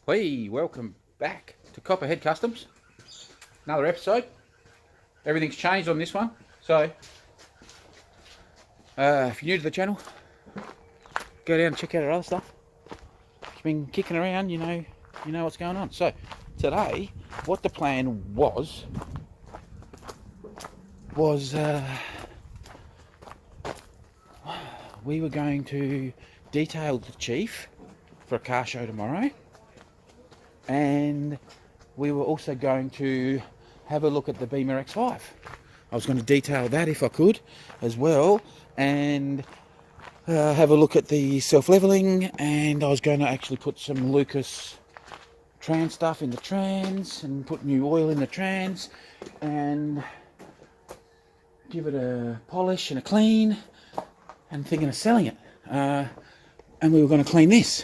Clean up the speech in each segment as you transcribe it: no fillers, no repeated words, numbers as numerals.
Hey, welcome back to Copperhead Customs. Another episode. Everything's changed on this one. So, if you're new to the channel, go down and check out our other stuff. If you've been kicking around, you know what's going on. So, today, what the plan was we were going to detail the cheif for a car show tomorrow. And we were also going to have a look at the Beamer X5. I was going to detail that if I could as well, and have a look at the self-leveling, and I was going to actually put some Lucas trans stuff in the trans and put new oil in the trans and give it a polish and a clean, and thinking of selling it. And we were going to clean this,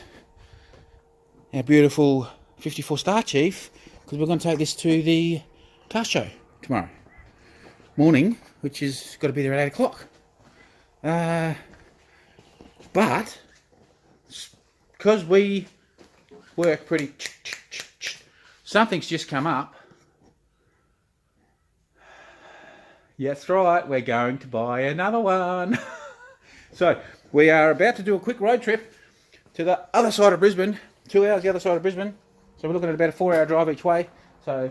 our beautiful 54 Star Cheif, because we're going to take this to the car show tomorrow morning, which is got to be there at 8 o'clock. But because we work pretty, something's just come up. Yeah, that's right, we're going to buy another one. So we are about to do a quick road trip to the other side of Brisbane, 2 hours the other side of Brisbane. So we're looking at about a 4-hour drive each way. So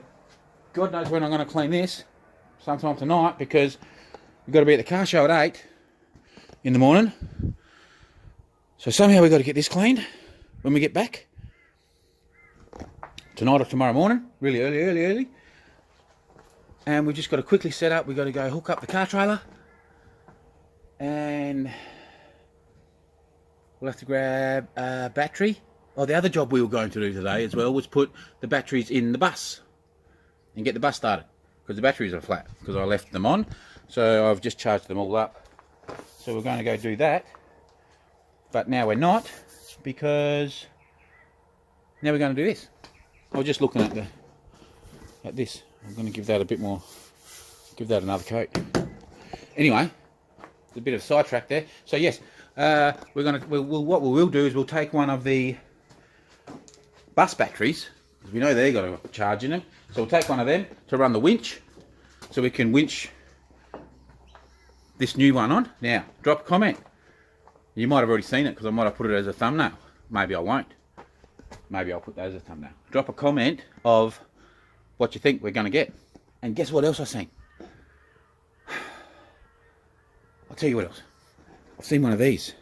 God knows when I'm going to clean this, sometime tonight, because we've got to be at the car show at 8 in the morning. So somehow we've got to get this cleaned when we get back. Tonight or tomorrow morning, really early. And we've just got to quickly set up. We've got to go hook up the car trailer. And we'll have to grab a battery. Oh, the other job we were going to do today as well was put the batteries in the bus and get the bus started, because the batteries are flat because I left them on. So I've just charged them all up. So we're going to go do that. But now we're not, because now we're going to do this. I was just looking at this. I'm going to give that a bit more, give that another coat. Anyway, a bit of a sidetrack there. So yes, what we will do is we'll take one of the bus batteries, because we know they've got a charge in them. So we'll take one of them to run the winch, so we can winch this new one on. Now, drop a comment. You might have already seen it, because I might have put it as a thumbnail. Maybe I won't. Maybe I'll put that as a thumbnail. Drop a comment of what you think we're going to get. And guess what else I've seen? I'll tell you what else. I've seen one of these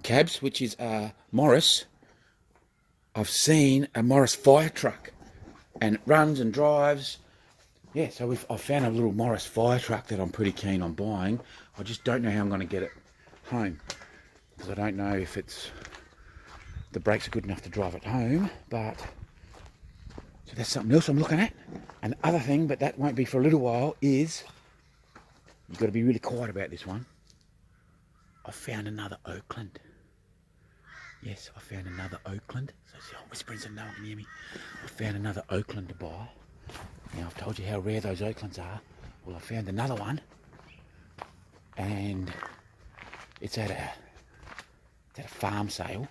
cabs, which is a Morris. I've seen a Morris fire truck, and it runs and drives. Yeah, so I've found a little Morris fire truck that I'm pretty keen on buying. I just don't know how I'm going to get it home, because I don't know if the brakes are good enough to drive it home. But so that's something else I'm looking at. And the other thing, but that won't be for a little while, is you've got to be really quiet about this one. I found another Oakland. Yes, I found another Oakland. So I'm whispering so no one can hear me. I found another Oakland to buy. Now, I've told you how rare those Oaklands are. Well, I found another one, and it's at a farm sale.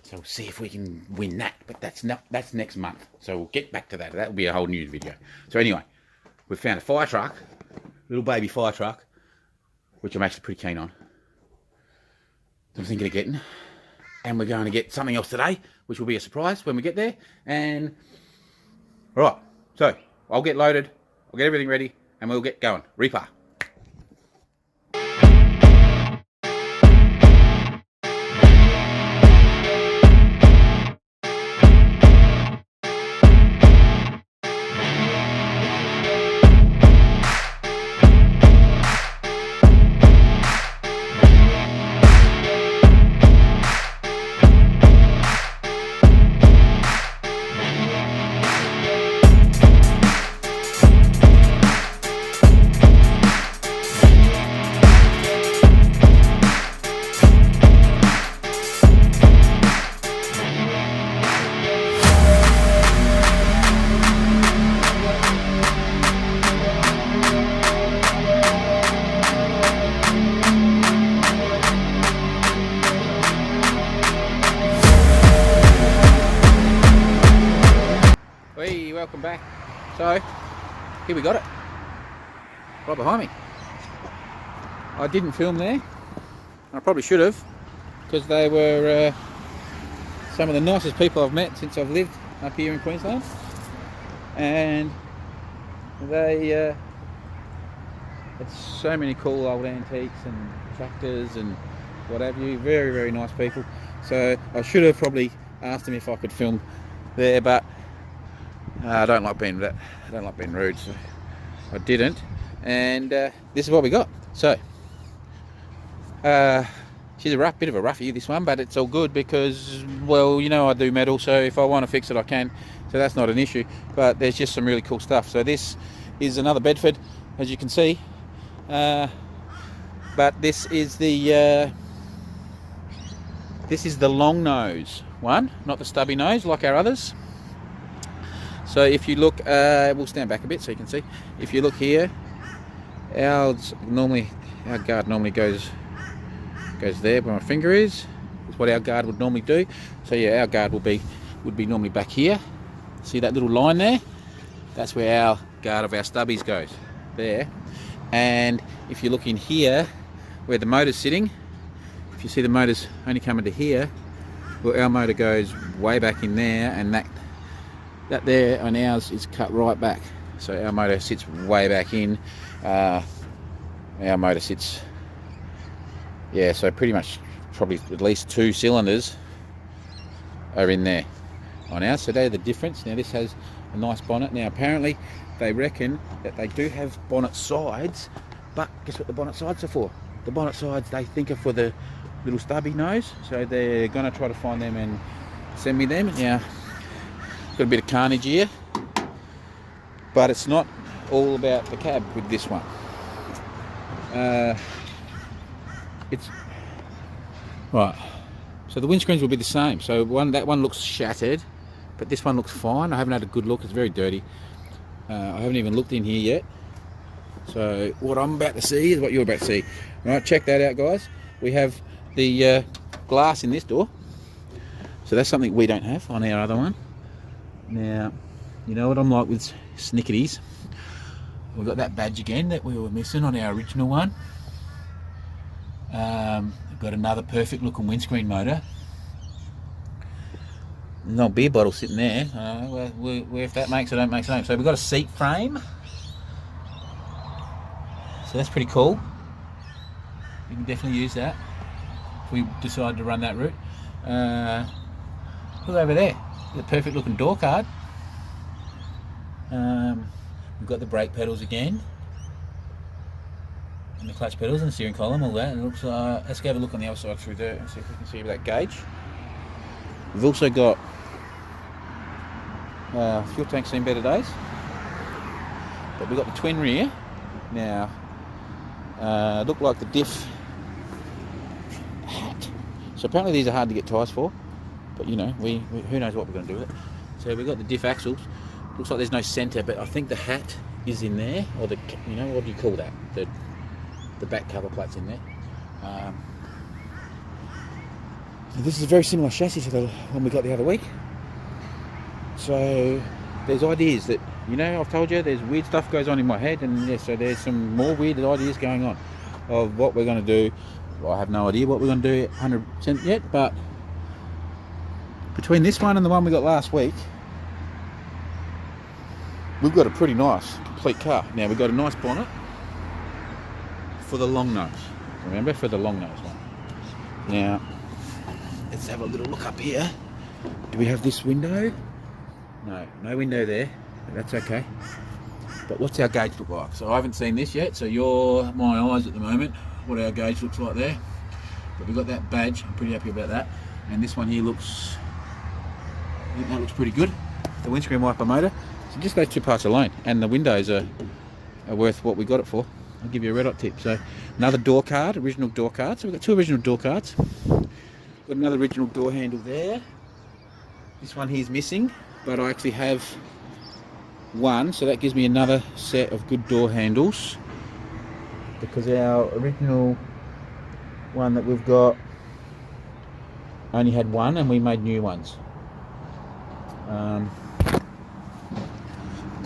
So we'll see if we can win that. But that's next month. So we'll get back to that. That'll be a whole new video. So anyway, we've found a fire truck, little baby fire truck, which I'm actually pretty keen on. I'm thinking of getting, and we're going to get something else today, which will be a surprise when we get there. And all right, so I'll get loaded, I'll get everything ready, and we'll get going. Reaper. welcome back. So, here we got it. Right behind me. I didn't film there. I probably should have, because they were some of the nicest people I've met since I've lived up here in Queensland. And they had so many cool old antiques and tractors and what have you. Very, very nice people. So I should have probably asked them if I could film there, but I don't like being rude, so I didn't. And this is what we got. So she's a bit of a roughie, this one, but it's all good because, well, you know, I do metal, so if I want to fix it I can, so that's not an issue. But there's just some really cool stuff. So this is another Bedford, as you can see, but this is the long nose one, not the stubby nose like our others. So if you look, we'll stand back a bit so you can see. If you look here, our guard normally goes there where my finger is. It's what our guard would normally do. So yeah, our guard would be normally back here. See that little line there? That's where our guard of our stubbies goes, there. And if you look in here, where the motor's sitting, if you see the motor's only coming to here, well, our motor goes way back in there, and that there on ours is cut right back. So our motor sits way back in. Our motor sits, yeah, so pretty much probably at least 2 cylinders are in there on ours. So they're the difference. Now this has a nice bonnet. Now apparently they reckon that they do have bonnet sides, but guess what the bonnet sides are for? The bonnet sides, they think, are for the little stubby nose. So they're going to try to find them and send me them. Now, got a bit of carnage here, but it's not all about the cab with this one. It's right. So the windscreens will be the same. So that one looks shattered, but this one looks fine. I haven't had a good look. It's very dirty. I haven't even looked in here yet. So what I'm about to see is what you're about to see. Right, check that out, guys. We have the glass in this door. So that's something we don't have on our other one. Now, you know what I'm like with snicketies. We've got that badge again that we were missing on our original one. We've got another perfect looking windscreen motor. No beer bottle sitting there. Well, if that makes it, don't make it. So we've got a seat frame. So that's pretty cool. You can definitely use that if we decide to run that route. Look over there, the perfect looking door card. We've got the brake pedals again, and the clutch pedals and the steering column, all that. It looks, let's go have a look on the other side through there and see if we can see that gauge. We've also got fuel tank seen better days, but we've got the twin rear. Now, look like the diff hat. So apparently these are hard to get tyres for, but you know, who knows what we're going to do with it. So we've got the diff axles. Looks like there's no centre, but I think the hat is in there, or the, you know, what do you call that? The back cover plate's in there. So this is a very similar chassis to the one we got the other week. So there's ideas that, you know, I've told you there's weird stuff goes on in my head, and yeah, so there's some more weird ideas going on of what we're going to do. Well, I have no idea what we're going to do 100% yet, but between this one and the one we got last week, we've got a pretty nice complete car. Now we've got a nice bonnet for the long nose. Remember, for the long nose one. Now let's have a little look up here. Do we have this window? No window there. That's okay. But what's our gauge look like? So I haven't seen this yet, so you're my eyes at the moment, what our gauge looks like there. But we've got that badge, I'm pretty happy about that. And this one here looks, I think that looks pretty good. The windscreen wiper motor. So just those two parts alone, and the windows are worth what we got it for. I'll give you a red hot tip. So another door card, original door card. So we've got 2 original door cards. Got another original door handle there. This one here is missing, but I actually have one, so that gives me another set of good door handles, because our original one that we've got only had one, and we made new ones.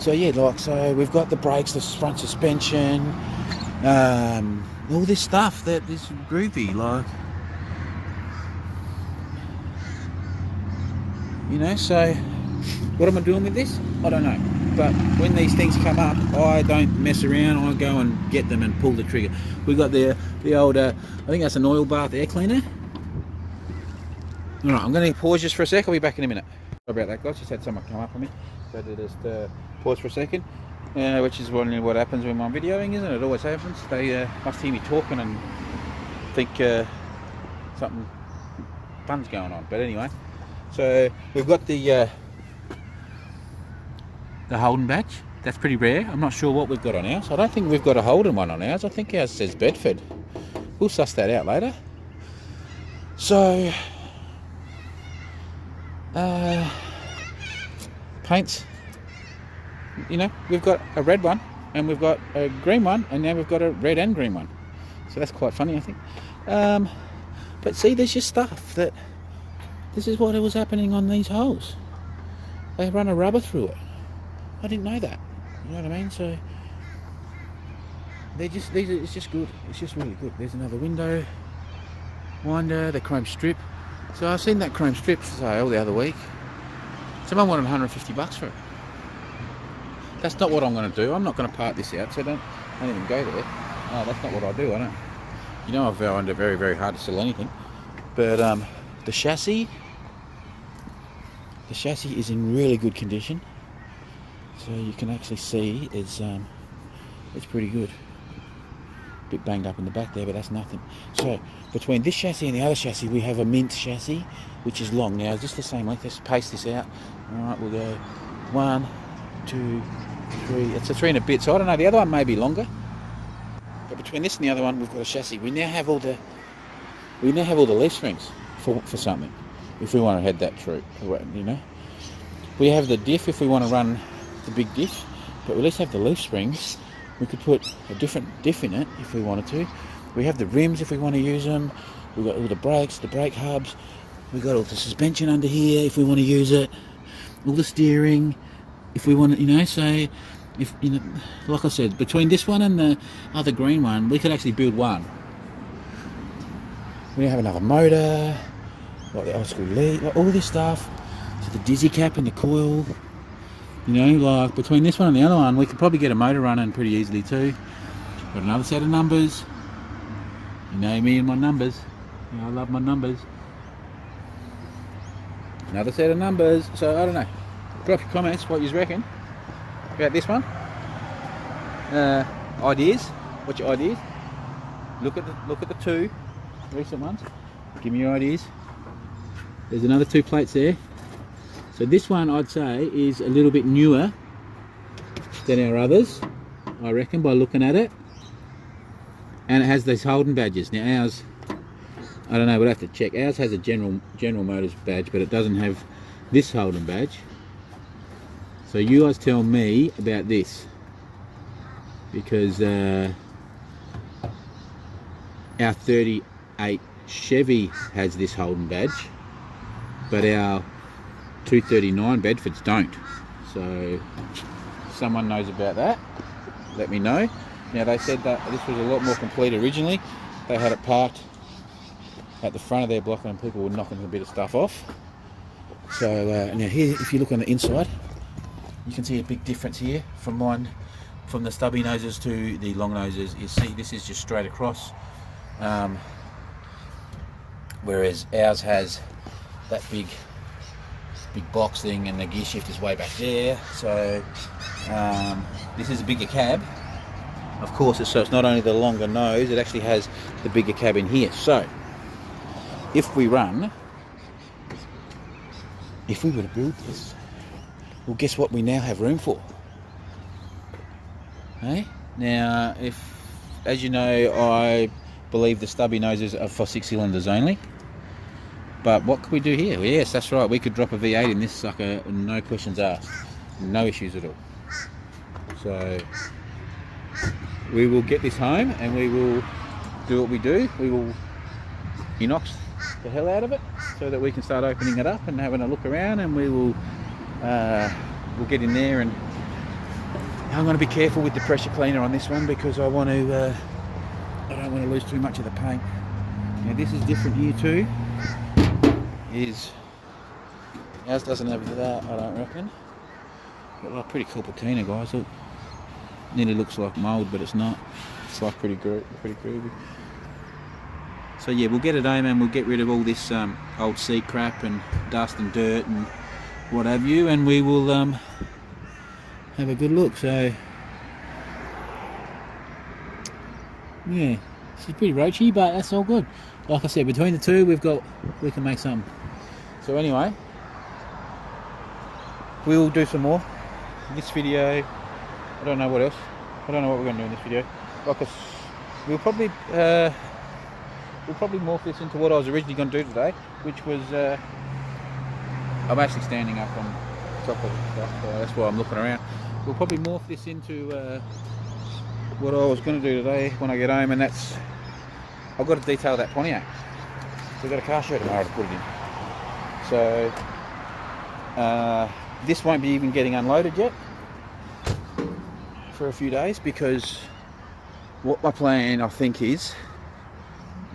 So yeah, like, so we've got the brakes, the front suspension, all this stuff that is groovy, like, you know. So what am I doing with this? I don't know. But when these things come up, I don't mess around. I go and get them and pull the trigger. We got the old, I think that's an oil bath air cleaner. All right, I'm going to pause just for a sec. I'll be back in a minute. Sorry about that, guys. Just had someone come up on me. So to just pause for a second, which is what happens when I'm videoing, isn't it? It always happens. They must hear me talking and think something fun's going on. But anyway, so we've got the Holden badge. That's pretty rare. I'm not sure what we've got on ours. I don't think we've got a Holden one on ours. I think ours says Bedford. We'll suss that out later. So paints, you know, we've got a red one and we've got a green one, and now we've got a red and green one, so that's quite funny, I think. But see, there's just stuff that this is what was happening on these holes. They run a rubber through it. I didn't know that, you know what I mean? So it's just good. It's just really good. There's another window winder, the chrome strip. So I've seen that chrome strip for sale the other week. Someone wanted $150 for it. That's not what I'm going to do. I'm not going to part this out, so don't even go there. No, that's not what I do. I don't. You know, I find it very, very hard to sell anything. But the chassis is in really good condition. So you can actually see it's pretty good. Bit banged up in the back there, but that's nothing. So between this chassis and the other chassis, we have a mint chassis, which is long. Now, is this the same length? Let's pace this out. All right, we'll go 1, 2, 3. It's a 3 and a bit. So I don't know. The other one may be longer, but between this and the other one, we've got a chassis. We now have all the leaf springs for something. If we want to head that through, you know, we have the diff if we want to run the big diff, but we at least have the leaf springs. We could put a different diff in it if we wanted to. We have the rims if we want to use them. We've got all the brakes, the brake hubs. We've got all the suspension under here if we want to use it. All the steering if we want to, you know. So, if you know, like I said, between this one and the other green one, we could actually build one. We have another motor, like the old school lead, like all this stuff. So the dizzy cap and the coil. You know, like between this one and the other one, we could probably get a motor running pretty easily too. Got another set of numbers. You know me and my numbers. You know, I love my numbers. Another set of numbers. So I don't know. Drop your comments what you reckon about this one. Ideas. What's your ideas? Look at the 2 recent ones. Give me your ideas. There's another 2 plates there. So this one, I'd say, is a little bit newer than our others, I reckon, by looking at it. And it has these Holden badges. Now ours, I don't know, we'll have to check. Ours has a General Motors badge, but it doesn't have this Holden badge. So you guys tell me about this, because our 38 Chevy has this Holden badge, but our 239 Bedfords don't. So someone knows about that, let me know. Now they said that this was a lot more complete originally. They had it parked at the front of their block and people were knocking a bit of stuff off. So now here, if you look on the inside, you can see a big difference here from the stubby noses to the long noses. You see this is just straight across, whereas ours has that big box thing, and the gear shift is way back there. So this is a bigger cab, of course. So it's not only the longer nose, it actually has the bigger cab in here. So if we were to build this, well, guess what we now have room for? Hey, now, as you know, I believe the stubby noses are for 6 cylinders only. But what could we do here? Well, yes, that's right. We could drop a V8 in this sucker, no questions asked, no issues at all. So we will get this home and we will do what we do. We will inox the hell out of it so that we can start opening it up and having a look around, and we will we'll get in there and I'm going to be careful with the pressure cleaner on this one because I want to. I don't want to lose too much of the paint. Now this is different here too. Ours doesn't have that, I don't reckon. Got like pretty cool patina, guys. Look, nearly looks like mould, but it's not. It's like pretty groovy. So yeah, we'll get it home and we'll get rid of all this old seat crap and dust and dirt and what have you, and we will have a good look. So yeah, this is pretty roachy, but that's all good. Like I said, between the two, we can make something. So anyway, we'll do some more. This video, I don't know what else. I don't know what we're going to do in this video. We'll probably morph this into what I was originally going to do today, which was I'm actually standing up on top of the stuff, so that's why I'm looking around. We'll probably morph this into what I was going to do today when I get home, and that's I've got to detail that Pontiac. So I've got a car show tomorrow to put it in. So this won't be even getting unloaded yet for a few days, because what my plan I think is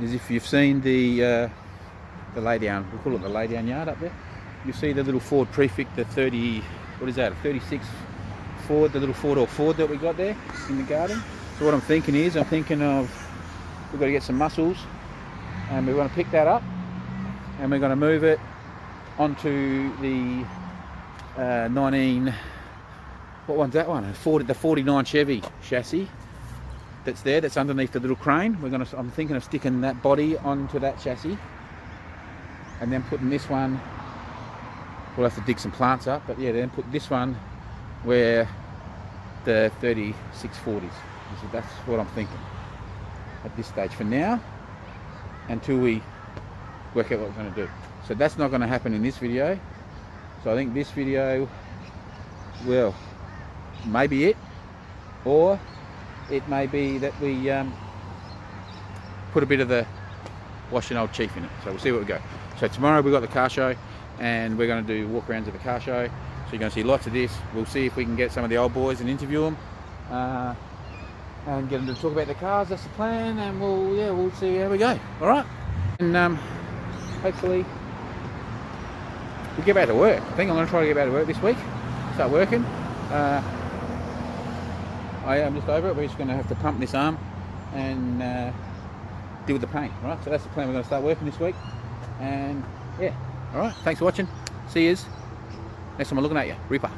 if you've seen the laydown, we call it the laydown yard up there, you see the little Ford Prefect, the 30, what is that, a 36 Ford, the little 4-door Ford that we got there in the garden. So what I'm thinking is, we've got to get some muscles and we're going to pick that up and we're going to move it onto the 19, what one's that one? The 49 Chevy chassis that's there, that's underneath the little crane. I'm thinking of sticking that body onto that chassis and then putting this one, we'll have to dig some plants up, but yeah, then put this one where the 3640s. So that's what I'm thinking at this stage for now, until we work out what we're going to do. So that's not going to happen in this video. So I think this video, well, maybe it, or it may be that we put a bit of the washing old cheif in it. So we'll see what we go. So tomorrow we've got the car show and we're going to do walk arounds of the car show. So you're going to see lots of this. We'll see if we can get some of the old boys and interview them and get them to talk about the cars. That's the plan, and we'll see how we go. All right, and hopefully we'll get back to work. I think I'm going to try to get back to work this week. Start working. I am just over it. We're just going to have to pump this arm and deal with the pain. All right, so that's the plan. We're going to start working this week, and yeah. All right, thanks for watching. See yous. Next time I'm looking at you. Reaper.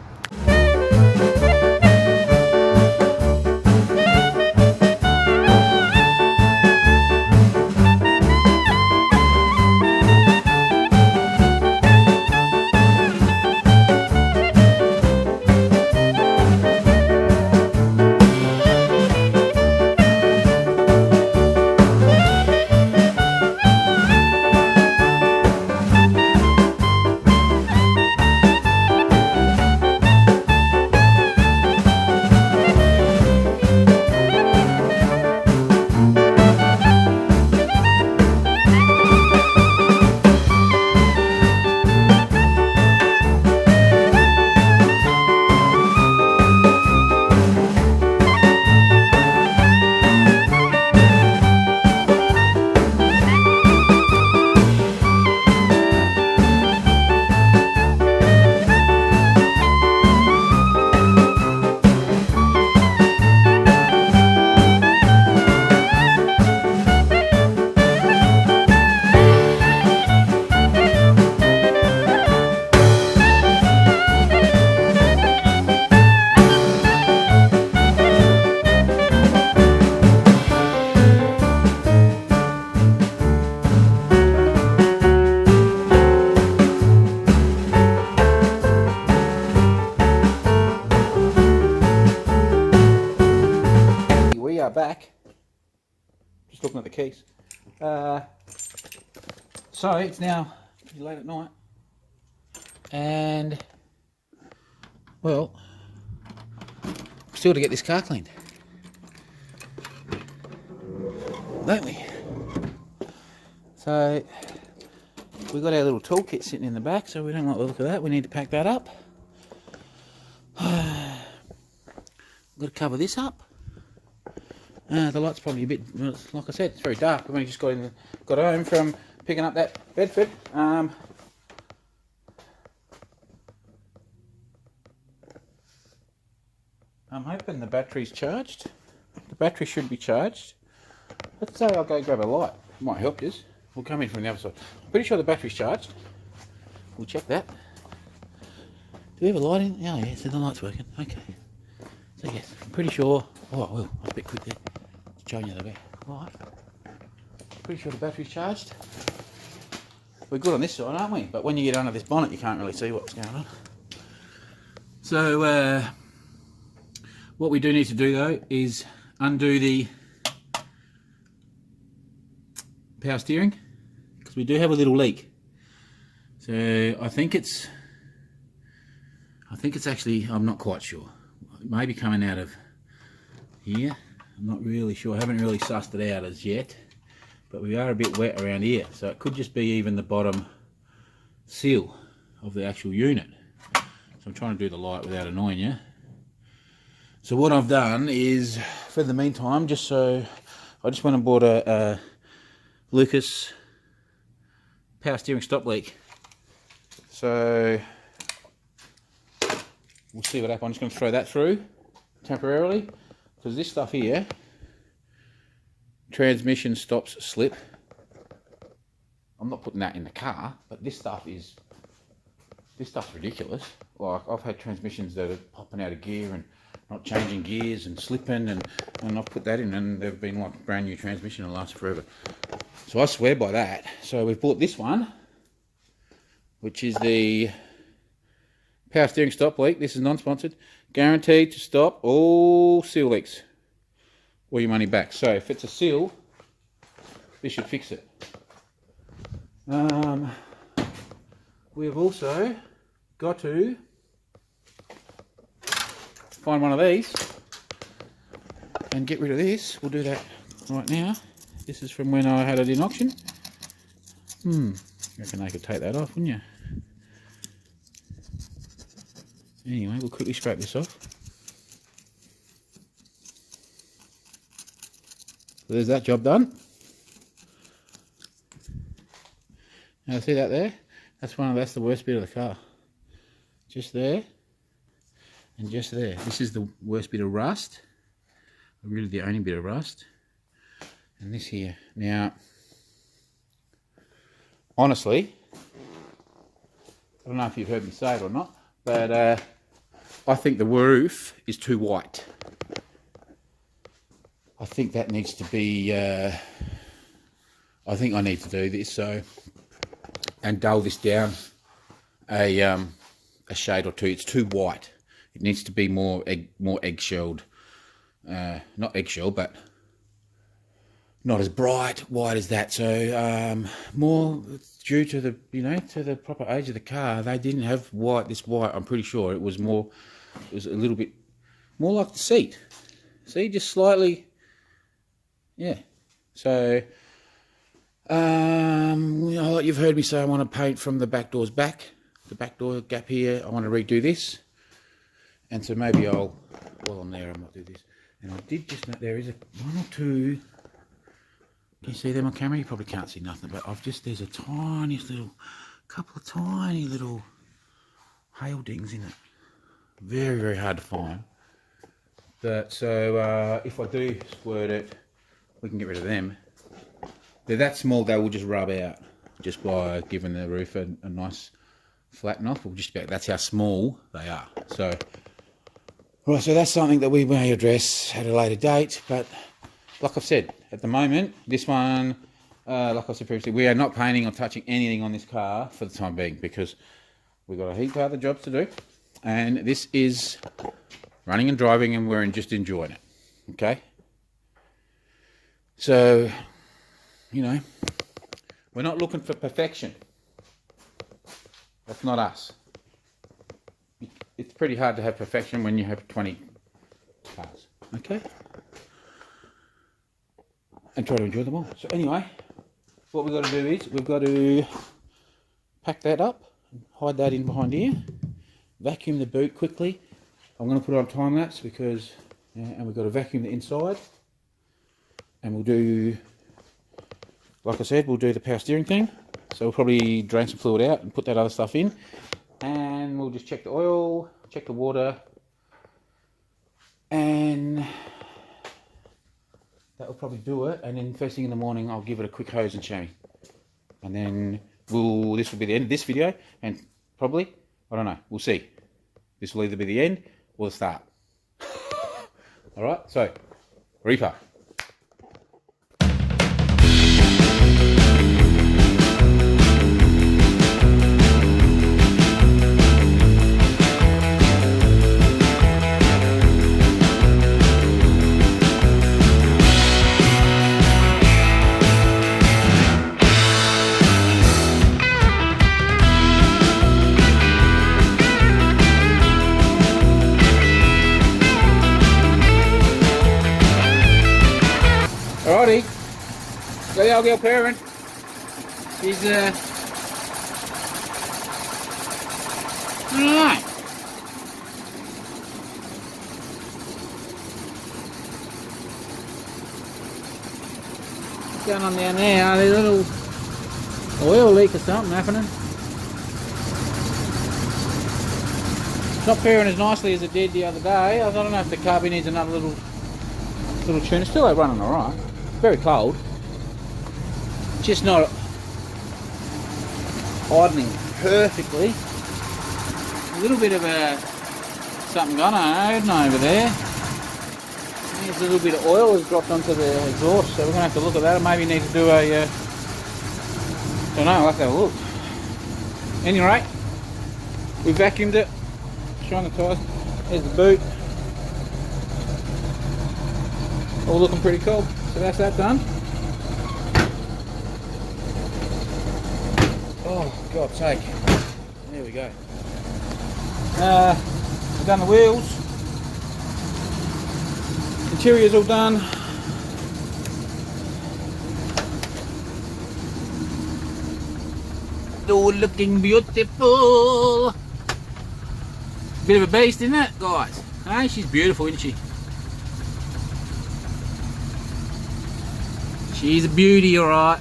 Back, just looking at the keys. So it's now pretty late at night, and well, still to get this car cleaned, don't we? So we've got our little toolkit sitting in the back, so we don't like the look of that. We need to pack that up. got to cover this up. The light's probably a bit, like I said, it's very dark. I've only just got home from picking up that Bedford. I'm hoping the battery's charged. The battery should be charged. Let's say I'll go grab a light. Might help you. We'll come in from the other side. I'm pretty sure the battery's charged. We'll check that. Do we have a light in? Oh yeah, so the light's working. Okay. So yes, I'm pretty sure. Oh well, I was a bit quick there. Showing you the back. Right. Pretty sure the battery's charged. We're good on this side, aren't we? But when you get under this bonnet, you can't really see what's going on. So what we do need to do though is undo the power steering, because we do have a little leak. So I think it's actually, I'm not quite sure. It may be coming out of here. I'm not really sure. I haven't really sussed it out as yet, but we are a bit wet around here, so it could just be even the bottom seal of the actual unit. So I'm trying to do the light without annoying you. So what I've done is, for the meantime, I just went and bought a Lucas power steering stop leak. So we'll see what happens. I'm just going to throw that through temporarily, because this stuff here, transmission stops slip. I'm not putting that in the car, but this stuff's ridiculous. Like, I've had transmissions that are popping out of gear and not changing gears and slipping, and I've put that in and they've been like brand new transmission and last forever. So I swear by that. So we've bought this one, which is the power steering stop leak. This is non-sponsored. Guaranteed to stop all seal leaks, or your money back. So if it's a seal, this should fix it. We've also got to find one of these and get rid of this. We'll do that right now. This is from when I had it in auction. I reckon they could take that off, wouldn't you? Anyway, we'll quickly scrape this off. So there's that job done. Now see that there? That's the worst bit of the car. Just there and just there. This is the worst bit of rust. Really the only bit of rust. And this here. Now, honestly, I don't know if you've heard me say it or not, but I think the roof is too white. I think that needs to be, I think I need to do this and dull this down a shade or two. It's too white. It needs to be more egg-shelled. Not eggshell, but not as bright white as that. So more due to the to the proper age of the car. They didn't have this white. I'm pretty sure it was a little bit more like the seat. See, just slightly. Yeah. So you've heard me say I want to paint from the back doors back. The back door gap here, I want to redo this. And so maybe while I'm there, I might do this. And I did just know there is one or two. Can you see them on camera? You probably can't see nothing, but there's a couple of tiny little hail dings in it. Very, very hard to find. But so if I do squirt it, we can get rid of them. They're that small, they will just rub out just by giving the roof a nice flatten off. That's how small they are. So, right, so that's something that we may address at a later date. But like I've said, at the moment, this one, like I said previously, we are not painting or touching anything on this car for the time being, because we've got a heap of other jobs to do, and this is running and driving, and we're just enjoying it. Okay. So, we're not looking for perfection. That's not us. It's pretty hard to have perfection when you have 20 cars. Okay? And try to enjoy them all. So anyway, what we've got to do is we've got to pack that up, hide that in behind here, vacuum the boot quickly. I'm going to put it on time lapse because Yeah, and we've got to vacuum the inside. And we'll do, like I said, we'll do the power steering thing. So we'll probably drain some fluid out and put that other stuff in. And we'll just check the oil, check the water. And that will probably do it. And then first thing in the morning, I'll give it a quick hose and chamois. And then this will be the end of this video. And probably, I don't know, we'll see. This will either be the end or the start. Alright, so, Reaper. Alrighty, so the old girl parent, she's I don't know. What's going on down there? Are there a little oil leak or something happening? It's not pairing as nicely as it did the other day. I don't know if the carby needs another little tune. It's still running alright. Very cold. Just not idling perfectly. A little bit of something going on over there. There's a little bit of oil has dropped onto the exhaust, so we're going to have to look at that. Maybe need to do a don't know, I'll have to have a look. Any rate, we vacuumed it, shine the tyres. There's the boot. All looking pretty cool. So that's that done. Oh, God's sake. There we go. We've done the wheels. Interior's all done. All looking beautiful. Bit of a beast, isn't it, guys? Hey, she's beautiful, isn't she? She's a beauty, alright.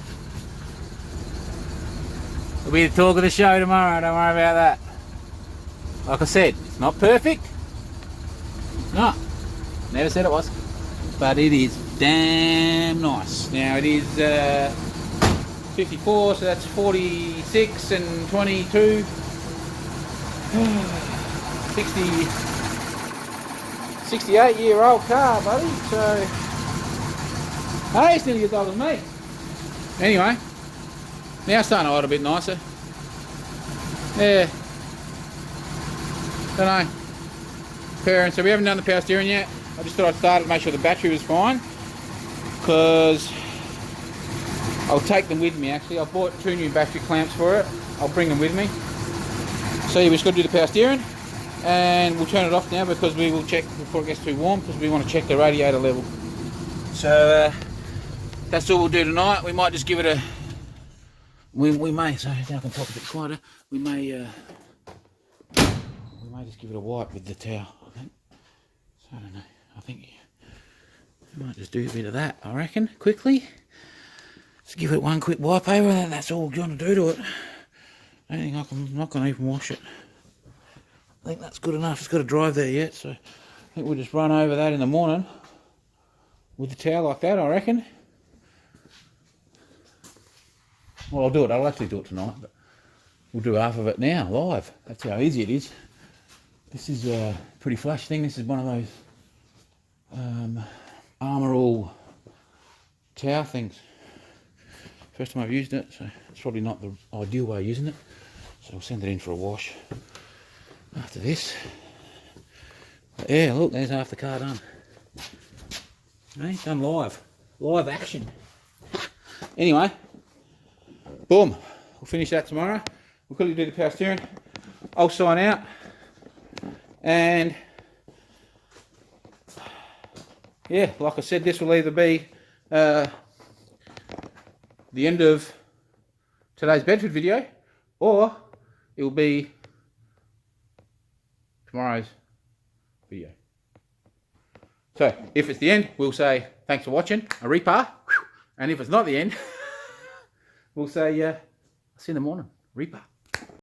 It'll be the talk of the show tomorrow, don't worry about that. Like I said, it's not perfect. No, never said it was. But it is damn nice. Now it is 54, so that's 46 and 22. 68-year-old car, buddy. So, hey, it's nearly as old as me. Anyway, now it's starting to ride a bit nicer. Yeah. Don't know. Parents, so we haven't done the power steering yet. I just thought I'd start it, make sure the battery was fine. Because I'll take them with me actually. I bought 2 new battery clamps for it. I'll bring them with me. So yeah, we just got to do the power steering. And we'll turn it off now because we will check before it gets too warm, because we want to check the radiator level. So that's all we'll do tonight. We might just give it a, we may, so now I can talk a bit quieter, we may just give it a wipe with the towel, I think. So I don't know, I think we might just do a bit of that, I reckon, quickly. Just give it one quick wipe over, and that's all we're going to do to it. I don't think I'm not going to even wash it. I think that's good enough. It's got to dry there yet, so I think we'll just run over that in the morning with the towel like that, I reckon. Well, I'll do it. I'll actually do it tonight, but we'll do half of it now, live. That's how easy it is. This is a pretty flash thing. This is one of those Armour All towel things. First time I've used it, so it's probably not the ideal way of using it. So we'll send it in for a wash after this. But yeah, look, there's half the car done. Hey, done live action. Anyway, boom, we'll finish that tomorrow. We'll quickly do the power steering. I'll sign out, and yeah, like I said, this will either be the end of today's Bedford video, or it will be tomorrow's video. So if it's the end, we'll say thanks for watching, a repa. And if it's not the end, we'll say see you in the morning, repa.